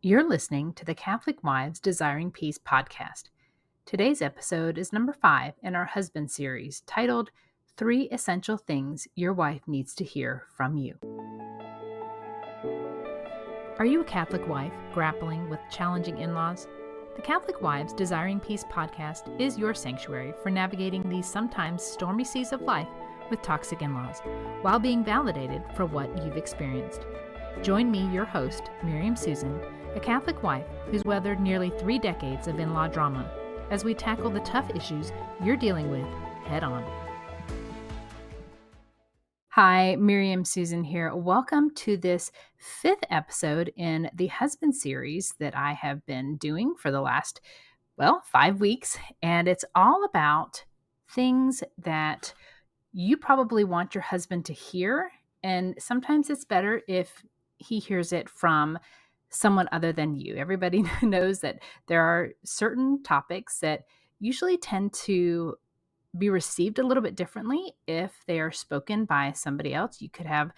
You're listening to the Catholic Wives Desiring Peace podcast. Today's episode is number 5 in our husband series titled 3 Essential Things Your Wife Needs to Hear from You. Are you a Catholic wife grappling with challenging in-laws? The Catholic Wives Desiring Peace podcast is your sanctuary for navigating these sometimes stormy seas of life with toxic in-laws while being validated for what you've experienced. Join me, your host, Miriam Susan, a Catholic wife who's weathered nearly 3 decades of in-law drama, as we tackle the tough issues you're dealing with head on. Hi, Miriam Susan here. Welcome to this 5th episode in the husband series that I have been doing for the last, 5 weeks. And it's all about things that you probably want your husband to hear. And sometimes it's better if he hears it from someone other than you. Everybody knows that there are certain topics that usually tend to be received a little bit differently if they are spoken by somebody else. You could have,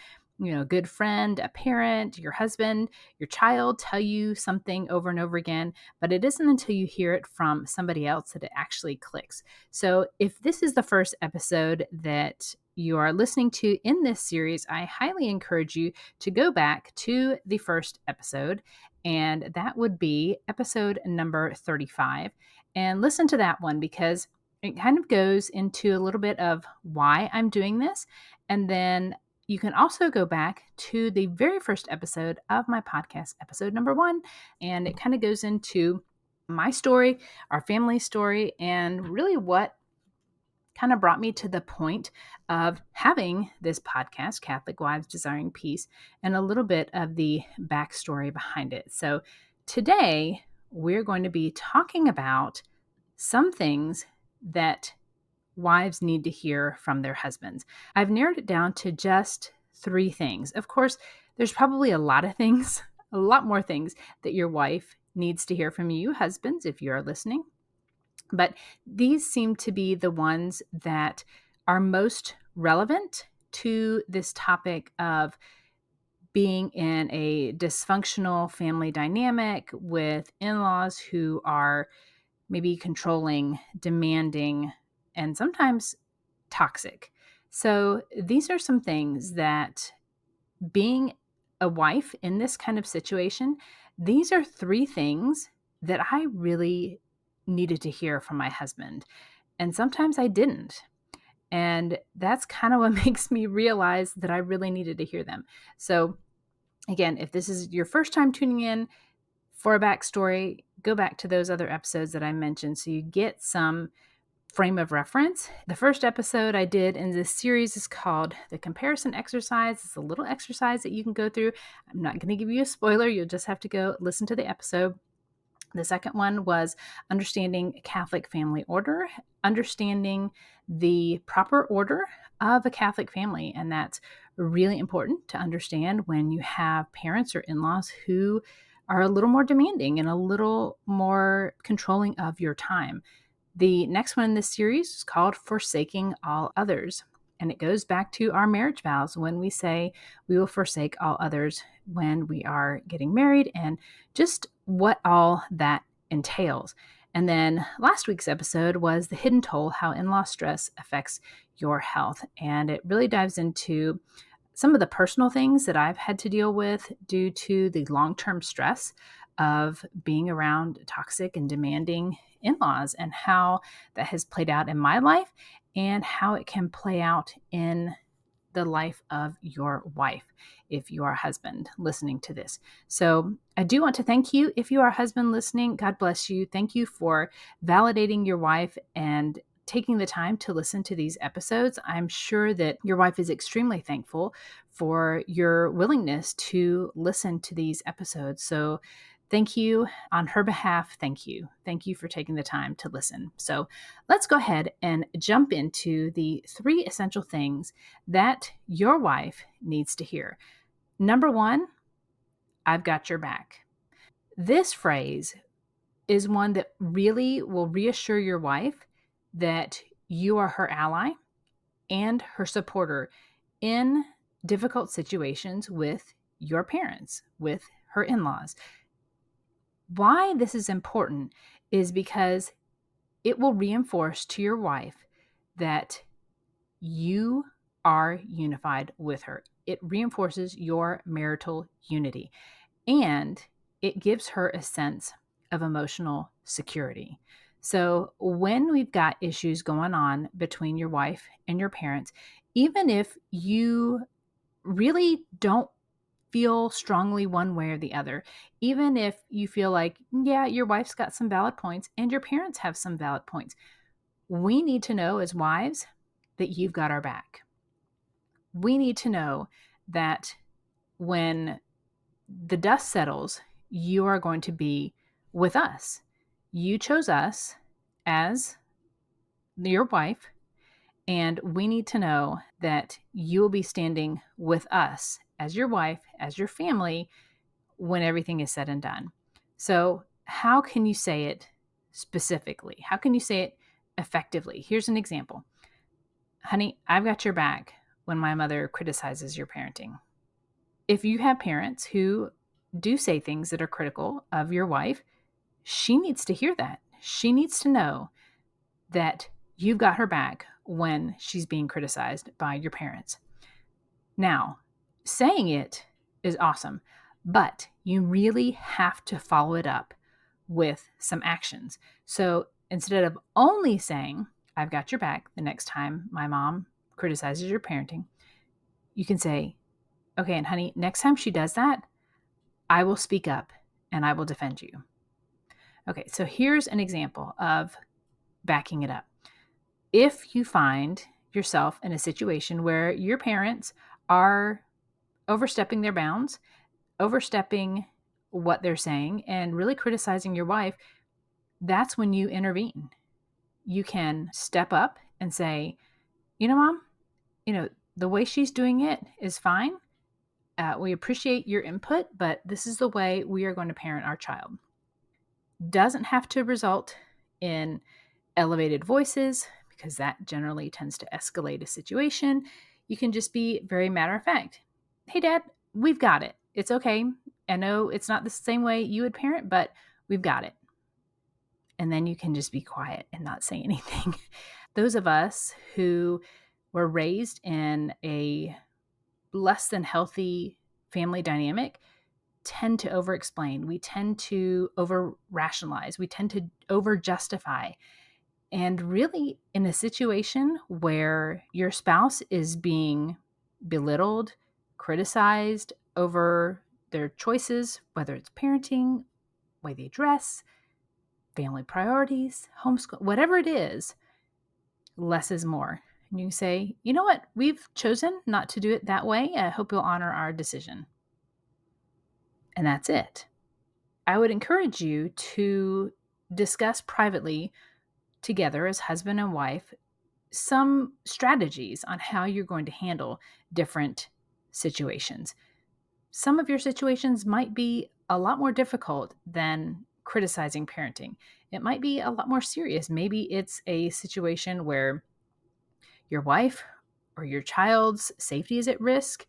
a good friend, a parent, your husband, your child tell you something over and over again, but it isn't until you hear it from somebody else that it actually clicks. So if this is the first episode that you are listening to in this series, I highly encourage you to go back to the first episode, and that would be episode number 35, and listen to that one because it kind of goes into a little bit of why I'm doing this. And then you can also go back to the very first episode of my podcast, episode number 1, and it kind of goes into my story, our family story, and really what kind of brought me to the point of having this podcast, Catholic Wives Desiring Peace, and a little bit of the backstory behind it. So today we're going to be talking about some things that wives need to hear from their husbands. I've narrowed it down to just 3 things. Of course, there's probably a lot of things, a lot more things that your wife needs to hear from you, husbands, if you're listening. But these seem to be the ones that are most relevant to this topic of being in a dysfunctional family dynamic with in-laws who are maybe controlling, demanding, and sometimes toxic. So these are some things that being a wife in this kind of situation, these are 3 things that I really needed to hear from my husband. And sometimes I didn't. And that's kind of what makes me realize that I really needed to hear them. So again, if this is your first time tuning in, for a backstory, go back to those other episodes that I mentioned so you get some frame of reference. The first episode I did in this series is called The Comparison Exercise. It's a little exercise that you can go through. I'm not going to give you a spoiler. You'll just have to go listen to the episode. The second one was Understanding Catholic Family Order, understanding the proper order of a Catholic family. And that's really important to understand when you have parents or in-laws who are a little more demanding and a little more controlling of your time. The next one in this series is called Forsaking All Others. And it goes back to our marriage vows when we say we will forsake all others when we are getting married and just what all that entails. And then last week's episode was The Hidden Toll, How In-Law Stress Affects Your Health. And it really dives into some of the personal things that I've had to deal with due to the long-term stress of being around toxic and demanding in-laws and how that has played out in my life and how it can play out in the life of your wife if you are a husband listening to this. So I do want to thank you if you are a husband listening. God bless you. Thank you for validating your wife and taking the time to listen to these episodes. I'm sure that your wife is extremely thankful for your willingness to listen to these episodes. So thank you on her behalf. Thank you. Thank you for taking the time to listen. So let's go ahead and jump into the 3 essential things that your wife needs to hear. Number 1, I've got your back. This phrase is one that really will reassure your wife that you are her ally and her supporter in difficult situations with your parents, with her in-laws. Why this is important is because it will reinforce to your wife that you are unified with her. It reinforces your marital unity, and it gives her a sense of emotional security. So, when we've got issues going on between your wife and your parents, even if you really don't feel strongly one way or the other, even if you feel like, yeah, your wife's got some valid points and your parents have some valid points, we need to know as wives that you've got our back. We need to know that when the dust settles, you are going to be with us. You chose us as your wife, and we need to know that you will be standing with us as your wife, as your family, when everything is said and done. So, how can you say it specifically? How can you say it effectively? Here's an example. Honey, I've got your back when my mother criticizes your parenting. If you have parents who do say things that are critical of your wife, she needs to hear that. She needs to know that you've got her back when she's being criticized by your parents. Now, saying it is awesome, but you really have to follow it up with some actions. So instead of only saying, I've got your back the next time my mom criticizes your parenting, you can say, okay, and honey, next time she does that, I will speak up and I will defend you. Okay, so here's an example of backing it up. If you find yourself in a situation where your parents are overstepping their bounds, overstepping what they're saying, and really criticizing your wife, that's when you intervene. You can step up and say, Mom, the way she's doing it is fine. We appreciate your input, but this is the way we are going to parent our child. Doesn't have to result in elevated voices because that generally tends to escalate a situation. You can just be very matter of fact. Hey, Dad, we've got it. It's okay. I know it's not the same way you would parent, but we've got it. And then you can just be quiet and not say anything. Those of us who were raised in a less than healthy family dynamic tend to over explain. We tend to over rationalize. We tend to over justify. And really, in a situation where your spouse is being belittled, criticized over their choices, whether it's parenting, way they dress, family priorities, homeschool, whatever it is, less is more. And you can say, you know what? We've chosen not to do it that way. I hope you'll honor our decision. And that's it. I would encourage you to discuss privately together as husband and wife some strategies on how you're going to handle different situations. Some of your situations might be a lot more difficult than criticizing parenting. It might be a lot more serious. Maybe it's a situation where your wife or your child's safety is at risk.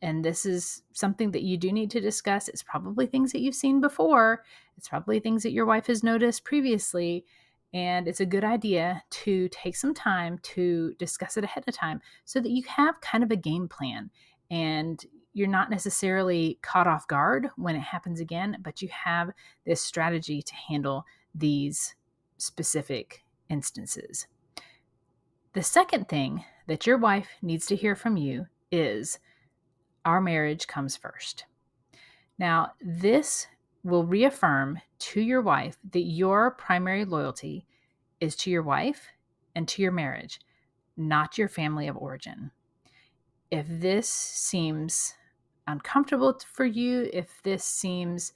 And this is something that you do need to discuss. It's probably things that you've seen before. It's probably things that your wife has noticed previously. And it's a good idea to take some time to discuss it ahead of time so that you have kind of a game plan and you're not necessarily caught off guard when it happens again, but you have this strategy to handle these specific instances. The second thing that your wife needs to hear from you is our marriage comes first. Now, this will reaffirm to your wife that your primary loyalty is to your wife and to your marriage, not your family of origin. If this seems uncomfortable for you, if this seems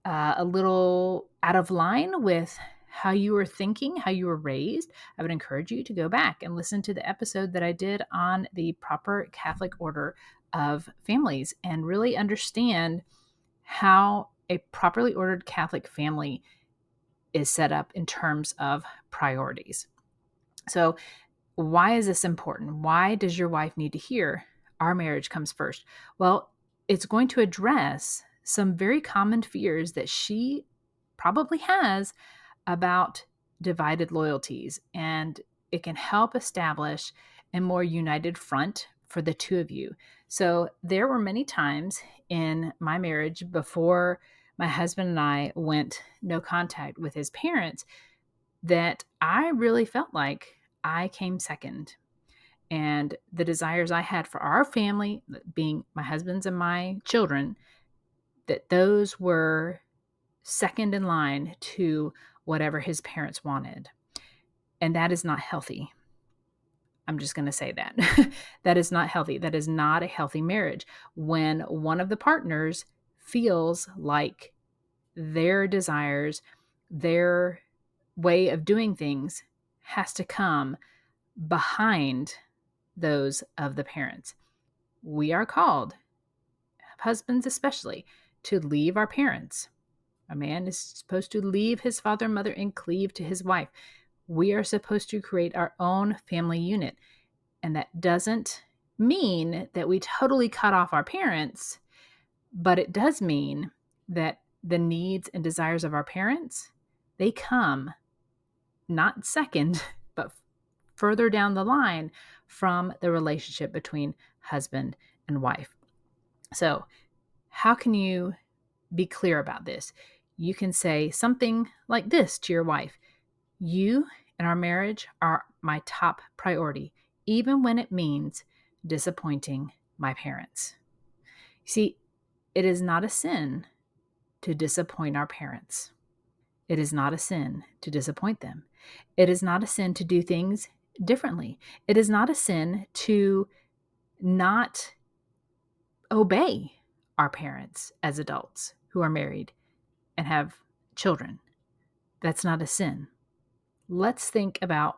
a little out of line with how you were thinking, how you were raised, I would encourage you to go back and listen to the episode that I did on the proper Catholic order of families and really understand how a properly ordered Catholic family is set up in terms of priorities. So, why is this important? Why does your wife need to hear our marriage comes first? Well, it's going to address some very common fears that she probably has about divided loyalties, and it can help establish a more united front for the two of you. So there were many times in my marriage before my husband and I went no contact with his parents that I really felt like I came second. And the desires I had for our family, being my husband's and my children, that those were second in line to whatever his parents wanted. And that is not healthy. I'm just going to say that. That is not healthy. That is not a healthy marriage. When one of the partners feels like their desires, their way of doing things has to come behind those of the parents. We are called, husbands especially, to leave our parents. A man is supposed to leave his father and mother and cleave to his wife. We are supposed to create our own family unit. And that doesn't mean that we totally cut off our parents, but it does mean that the needs and desires of our parents, they come not second, but further down the line from the relationship between husband and wife. So, how can you be clear about this? You can say something like this to your wife: You and our marriage are my top priority, even when it means disappointing my parents. See, it is not a sin to disappoint our parents. It is not a sin to disappoint them. It is not a sin to do things differently. It is not a sin to not obey our parents as adults who are married and have children. That's not a sin. Let's think about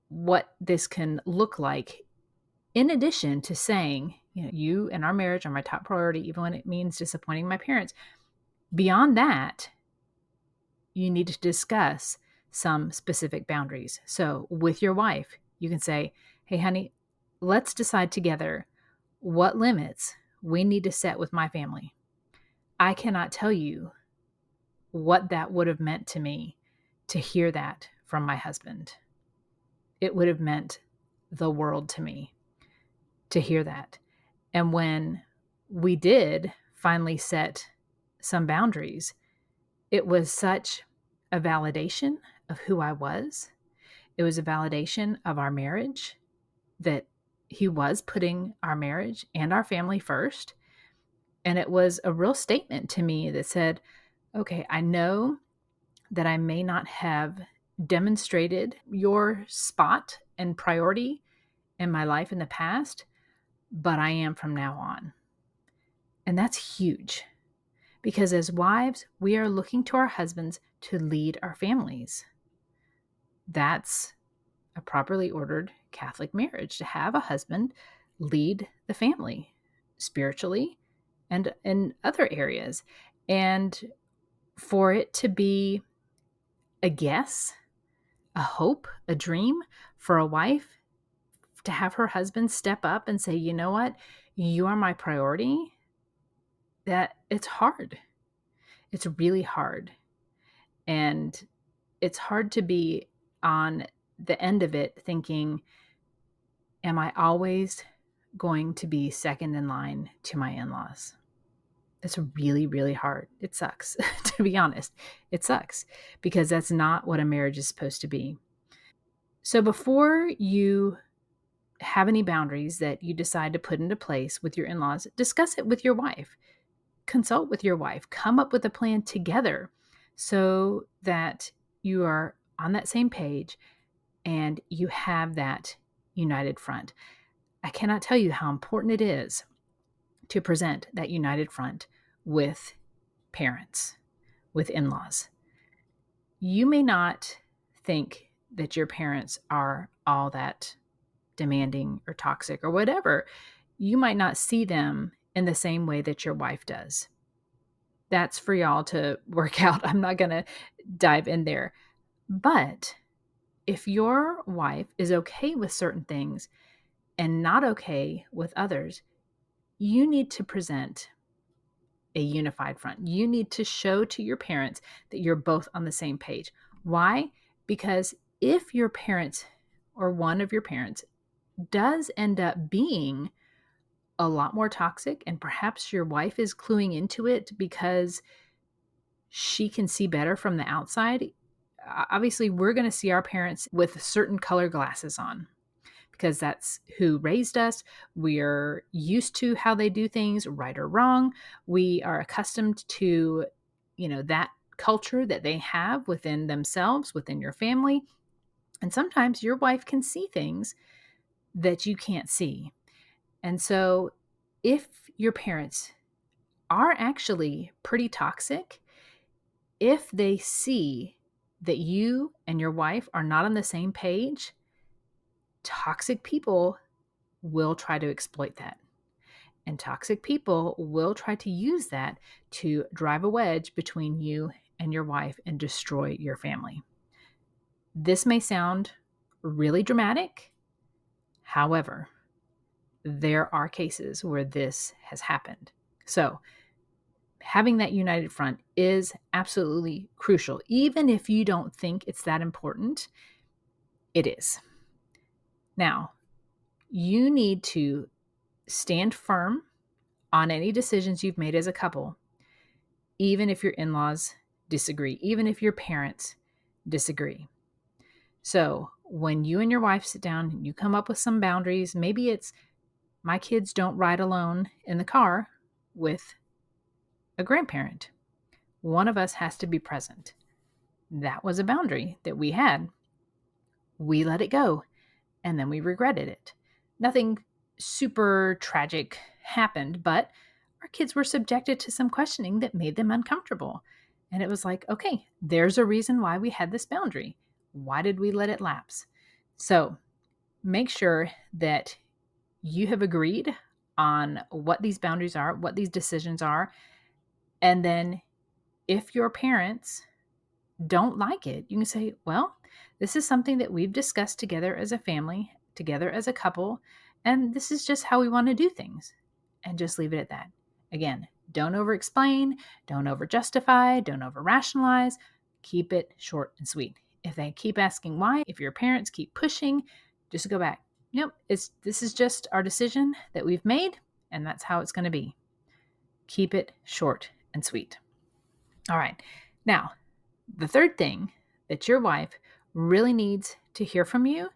what this can look like in addition to saying, you and our marriage are my top priority, even when it means disappointing my parents. Beyond that, you need to discuss some specific boundaries. So with your wife, you can say, hey, honey, let's decide together what limits we need to set with my family. I cannot tell you what that would have meant to me to hear that from my husband. It would have meant the world to me to hear that. And when we did finally set some boundaries, it was such a validation of who I was. It was a validation of our marriage, that he was putting our marriage and our family first. And it was a real statement to me that said, okay, I know that I may not have demonstrated your spot and priority in my life in the past, but I am from now on. And that's huge, because as wives, we are looking to our husbands to lead our families. That's a properly ordered Catholic marriage, to have a husband lead the family spiritually and in other areas. And for it to be a guess, a hope, a dream for a wife to have her husband step up and say, you know what, you are my priority, that it's hard. It's really hard. And it's hard to be on the end of it thinking, am I always going to be second in line to my in-laws? It's really, really hard. It sucks, to be honest. It sucks, because that's not what a marriage is supposed to be. So before you have any boundaries that you decide to put into place with your in-laws, discuss it with your wife. Consult with your wife. Come up with a plan together so that you are on that same page and you have that united front. I cannot tell you how important it is to present that united front with parents, with in-laws. You may not think that your parents are all that demanding or toxic or whatever. You might not see them in the same way that your wife does. That's for y'all to work out. I'm not going to dive in there. But if your wife is okay with certain things and not okay with others, you need to present a unified front. You need to show to your parents that you're both on the same page. Why? Because if your parents or one of your parents does end up being a lot more toxic, and perhaps your wife is cluing into it because she can see better from the outside, obviously we're going to see our parents with certain color glasses on because that's who raised us. We're used to how they do things, right or wrong. We are accustomed to, that culture that they have within themselves, within your family. And sometimes your wife can see things that you can't see. And so if your parents are actually pretty toxic, if they see that you and your wife are not on the same page, toxic people will try to exploit that. And toxic people will try to use that to drive a wedge between you and your wife and destroy your family. This may sound really dramatic. However, there are cases where this has happened. So, having that united front is absolutely crucial. Even if you don't think it's that important, it is. Now, you need to stand firm on any decisions you've made as a couple, even if your in-laws disagree, even if your parents disagree. So when you and your wife sit down and you come up with some boundaries, maybe it's my kids don't ride alone in the car with a grandparent. One of us has to be present. That was a boundary that we had. We let it go, and then we regretted it. Nothing super tragic happened, but our kids were subjected to some questioning that made them uncomfortable. And it was like, okay, there's a reason why we had this boundary. Why did we let it lapse? So make sure that you have agreed on what these boundaries are, what these decisions are. And then if your parents don't like it, you can say, well, this is something that we've discussed together as a family, together as a couple, and this is just how we want to do things. And just leave it at that. Again, don't over explain, don't over justify, don't over rationalize. Keep it short and sweet. If they keep asking why, if your parents keep pushing, just go back. Nope, this is just our decision that we've made, and that's how it's going to be. Keep it short and sweet. All right. Now, the third thing that your wife really needs to hear from you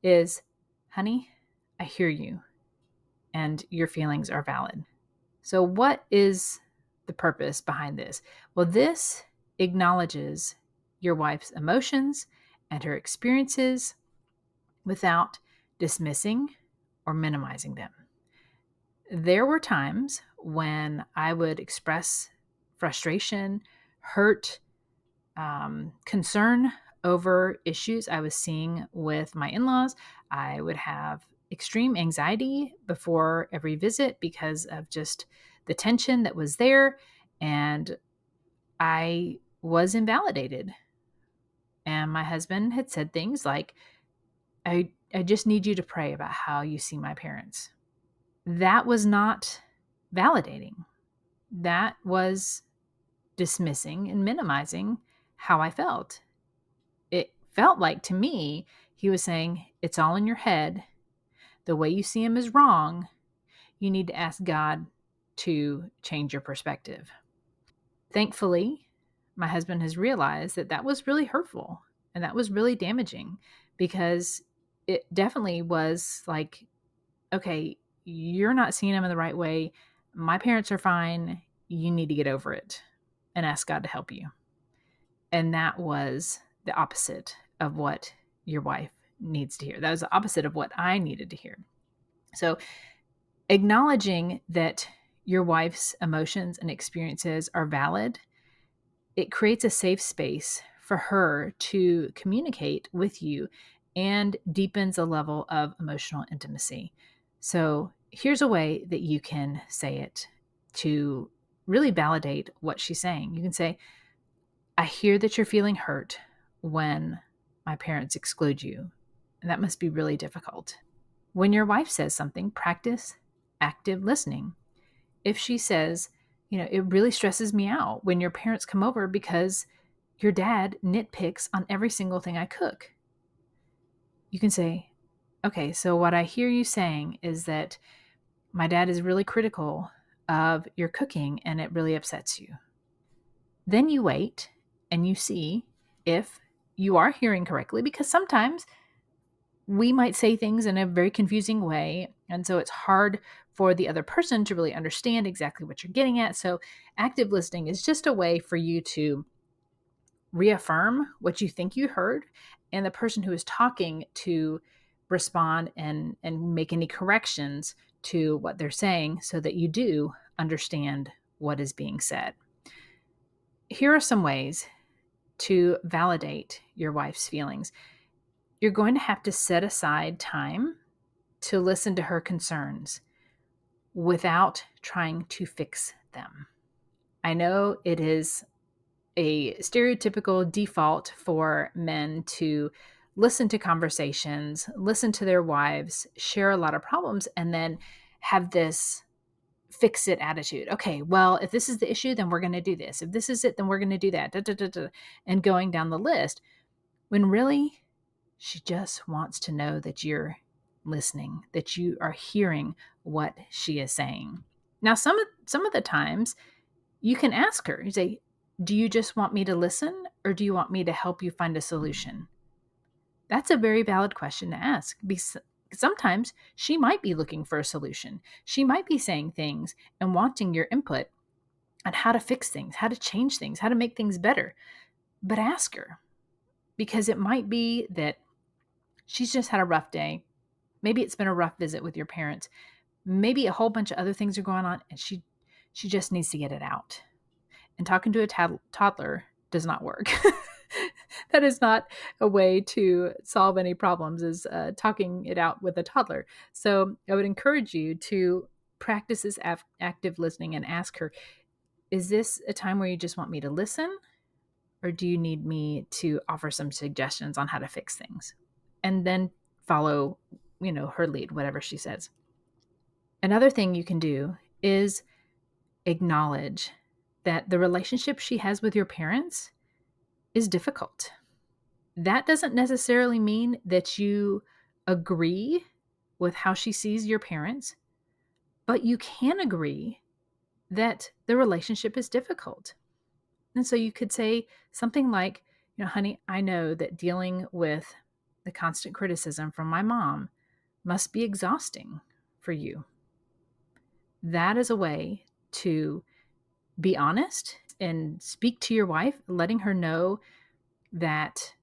is, honey, I hear you and your feelings are valid. So what is the purpose behind this? Well, this acknowledges your wife's emotions and her experiences without dismissing or minimizing them. There were times when I would express frustration, hurt, concern over issues I was seeing with my in-laws. I would have extreme anxiety before every visit because of just the tension that was there. And I was invalidated. And my husband had said things like, I just need you to pray about how you see my parents. That was not validating. That was dismissing and minimizing how I felt. It felt like to me, he was saying, it's all in your head. The way you see him is wrong. You need to ask God to change your perspective. Thankfully, my husband has realized that that was really hurtful and that was really damaging because it definitely was like, okay, you're not seeing him in the right way. My parents are fine. You need to get over it and ask God to help you. And that was the opposite of what your wife needs to hear. That was the opposite of what I needed to hear. So acknowledging that your wife's emotions and experiences are valid, it creates a safe space for her to communicate with you and deepens a level of emotional intimacy. So here's a way that you can say it to really validate what she's saying. You can say, I hear that you're feeling hurt when my parents exclude you, and that must be really difficult. When your wife says something, practice active listening. If she says, It really stresses me out when your parents come over because your dad nitpicks on every single thing I cook. You can say, okay, so what I hear you saying is that my dad is really critical of your cooking and it really upsets you. Then you wait and you see if you are hearing correctly, because sometimes we might say things in a very confusing way. And so it's hard for the other person to really understand exactly what you're getting at. So active listening is just a way for you to reaffirm what you think you heard, and the person who is talking to respond and make any corrections to what they're saying so that you do understand what is being said. Here are some ways to validate your wife's feelings. You're going to have to set aside time to listen to her concerns without trying to fix them. I know it is a stereotypical default for men to listen to conversations, listen to their wives, share a lot of problems, and then have this fix it attitude. Okay, well, if this is the issue, then we're going to do this. If this is it, then we're going to do that. Da, da, da, da, and going down the list, when really she just wants to know that you're listening, that you are hearing what she is saying. Now, some of the times you can ask her, you say, do you just want me to listen or do you want me to help you find a solution? That's a very valid question to ask, because sometimes she might be looking for a solution. She might be saying things and wanting your input on how to fix things, how to change things, how to make things better. But ask her, because it might be that she's just had a rough day. Maybe it's been a rough visit with your parents. Maybe a whole bunch of other things are going on and she just needs to get it out. And talking to a toddler does not work. That is not a way to solve any problems, is talking it out with a toddler. So I would encourage you to practice this active listening and ask her, is this a time where you just want me to listen? Or do you need me to offer some suggestions on how to fix things? And then follow, her lead, whatever she says. Another thing you can do is acknowledge that the relationship she has with your parents is difficult. That doesn't necessarily mean that you agree with how she sees your parents, but you can agree that the relationship is difficult. And so you could say something like, honey, I know that dealing with the constant criticism from my mom must be exhausting for you. That is a way to be honest and speak to your wife, letting her know that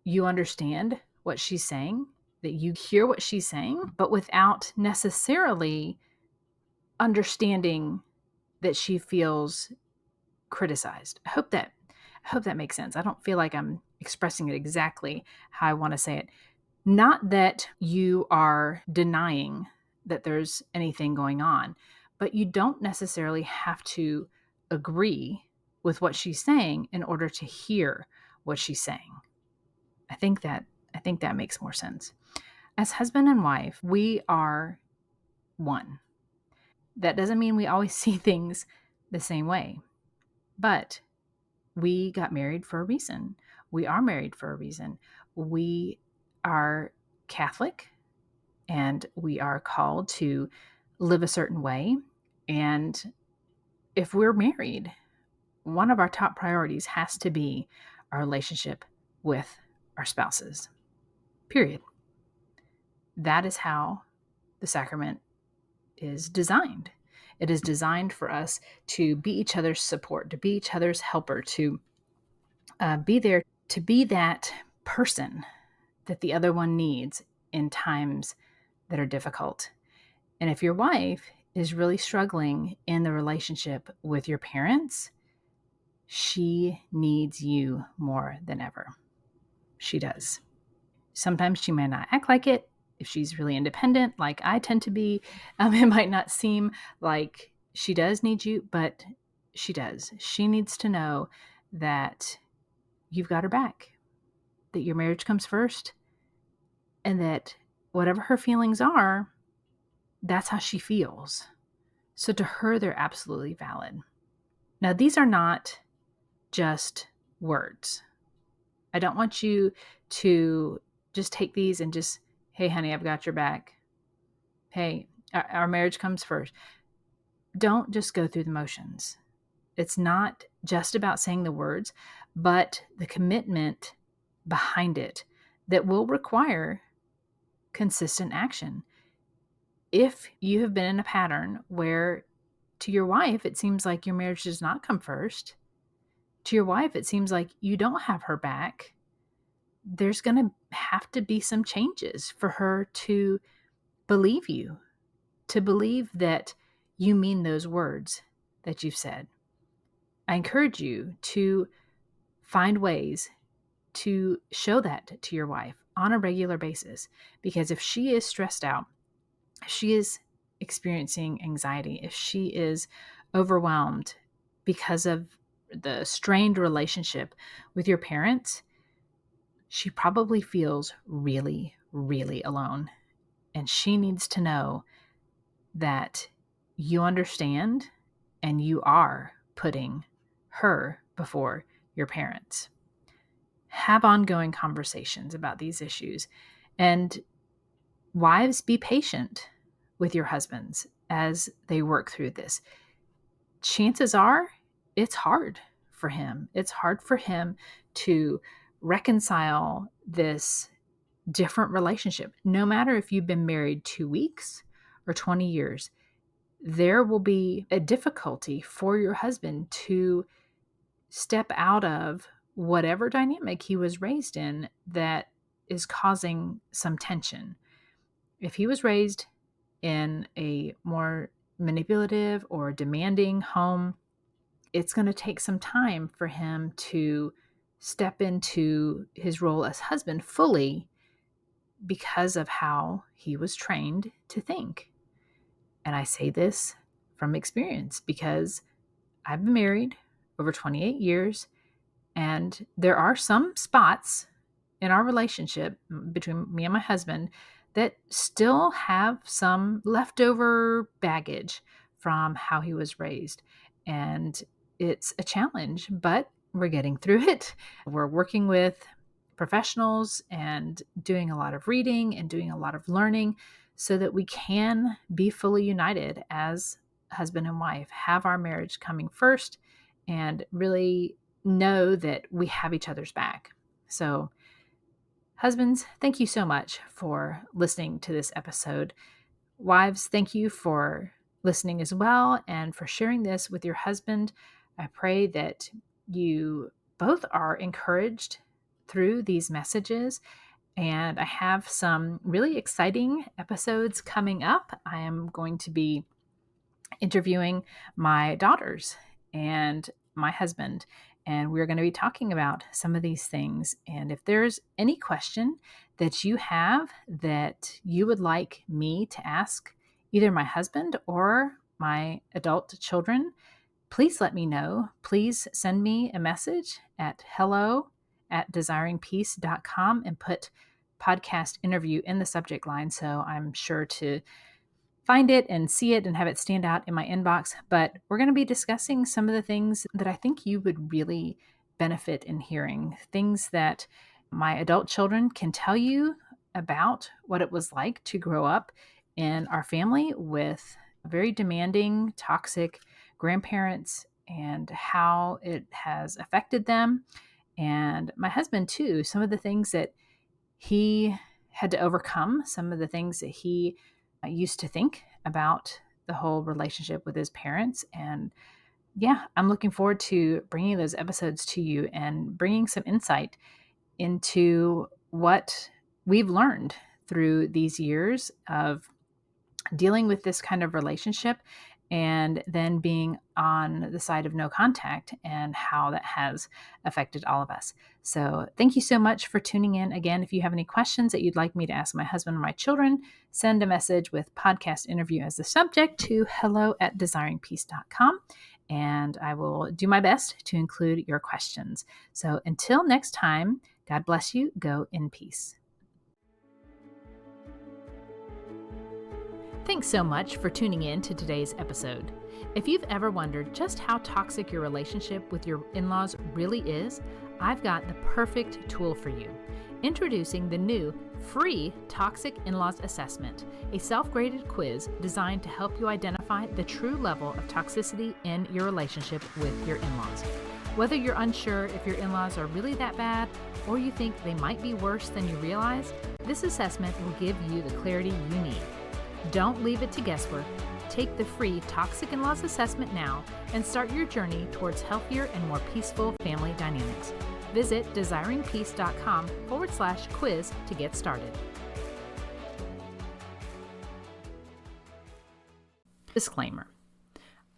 you understand what she's saying, that you hear what she's saying, but without necessarily understanding that she feels criticized. I hope that makes sense. I don't feel like I'm expressing it exactly how I want to say it. Not that you are denying that there's anything going on, but you don't necessarily have to agree with what she's saying in order to hear what she's saying. I think that makes more sense. As husband and wife, we are one. That doesn't mean we always see things the same way, but we got married for a reason. We are married for a reason. We are Catholic and we are called to live a certain way. And if we're married, one of our top priorities has to be our relationship with our spouses, period. That is how the sacrament is designed. It is designed for us to be each other's support, to be each other's helper, to be there, to be that person that the other one needs in times that are difficult. And if your wife is really struggling in the relationship with your parents, she needs you more than ever. She does. Sometimes she may not act like it. If she's really independent, like I tend to be, it might not seem like she does need you, but she does. She needs to know that you've got her back, that your marriage comes first, and that whatever her feelings are, that's how she feels. So to her, they're absolutely valid. Now, these are not just words. I don't want you to just take these and just, hey, honey, I've got your back. Hey, our marriage comes first. Don't just go through the motions. It's not just about saying the words, but the commitment behind it that will require consistent action. If you have been in a pattern where to your wife, it seems like your marriage does not come first, to your wife, it seems like you don't have her back, there's going to have to be some changes for her to believe you, to believe that you mean those words that you've said. I encourage you to find ways to show that to your wife on a regular basis, because if she is stressed out, if she is experiencing anxiety, if she is overwhelmed because of the strained relationship with your parents, she probably feels really, really alone. And she needs to know that you understand and you are putting her before your parents. Have ongoing conversations about these issues. And wives, be patient with your husbands as they work through this. Chances are it's hard for him. It's hard for him to reconcile this different relationship. No matter if you've been married 2 weeks or 20 years, there will be a difficulty for your husband to step out of whatever dynamic he was raised in that is causing some tension. If he was raised in a more manipulative or demanding home, it's going to take some time for him to step into his role as husband fully because of how he was trained to think. And I say this from experience because I've been married over 28 years, and there are some spots in our relationship between me and my husband that still have some leftover baggage from how he was raised. And it's a challenge, but we're getting through it. We're working with professionals and doing a lot of reading and doing a lot of learning so that we can be fully united as husband and wife, have our marriage coming first, and really know that we have each other's back. So, husbands, thank you so much for listening to this episode. Wives, thank you for listening as well and for sharing this with your husband. I pray that you both are encouraged through these messages. And I have some really exciting episodes coming up. I am going to be interviewing my daughters and my husband, and we're going to be talking about some of these things. And if there's any question that you have that you would like me to ask either my husband or my adult children, please let me know. Please send me a message at hello@desiringpeace.com and put podcast interview in the subject line so I'm sure to find it and see it and have it stand out in my inbox. But we're going to be discussing some of the things that I think you would really benefit in hearing, things that my adult children can tell you about what it was like to grow up in our family with very demanding, toxic grandparents and how it has affected them. And my husband, too, some of the things that he had to overcome, some of the things that he used to think about the whole relationship with his parents. And yeah, I'm looking forward to bringing those episodes to you and bringing some insight into what we've learned through these years of dealing with this kind of relationship and then being on the side of no contact and how that has affected all of us. So thank you so much for tuning in. Again, if you have any questions that you'd like me to ask my husband or my children, send a message with podcast interview as the subject to hello@desiringpeace.com. And I will do my best to include your questions. So until next time, God bless you. Go in peace. Thanks so much for tuning in to today's episode. If you've ever wondered just how toxic your relationship with your in-laws really is, I've got the perfect tool for you. Introducing the new free Toxic In-Laws Assessment, a self-graded quiz designed to help you identify the true level of toxicity in your relationship with your in-laws. Whether you're unsure if your in-laws are really that bad or you think they might be worse than you realize, this assessment will give you the clarity you need. Don't leave it to guesswork. Take the free Toxic In-Laws Assessment now and start your journey towards healthier and more peaceful family dynamics. Visit desiringpeace.com/quiz to get started. Disclaimer.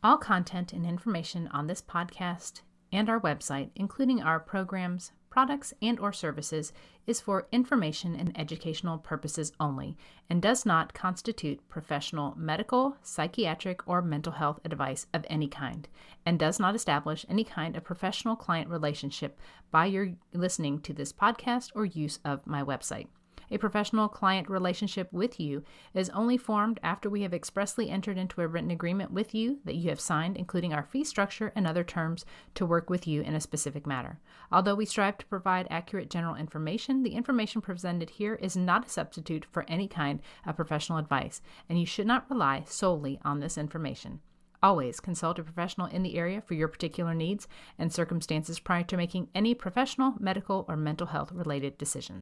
All content and information on this podcast and our website, including our programs, products, and/or services, is for information and educational purposes only and does not constitute professional medical, psychiatric, or mental health advice of any kind, and does not establish any kind of professional client relationship by your listening to this podcast or use of my website. A professional client relationship with you is only formed after we have expressly entered into a written agreement with you that you have signed, including our fee structure and other terms to work with you in a specific matter. Although we strive to provide accurate general information, the information presented here is not a substitute for any kind of professional advice, and you should not rely solely on this information. Always consult a professional in the area for your particular needs and circumstances prior to making any professional, medical, or mental health related decisions.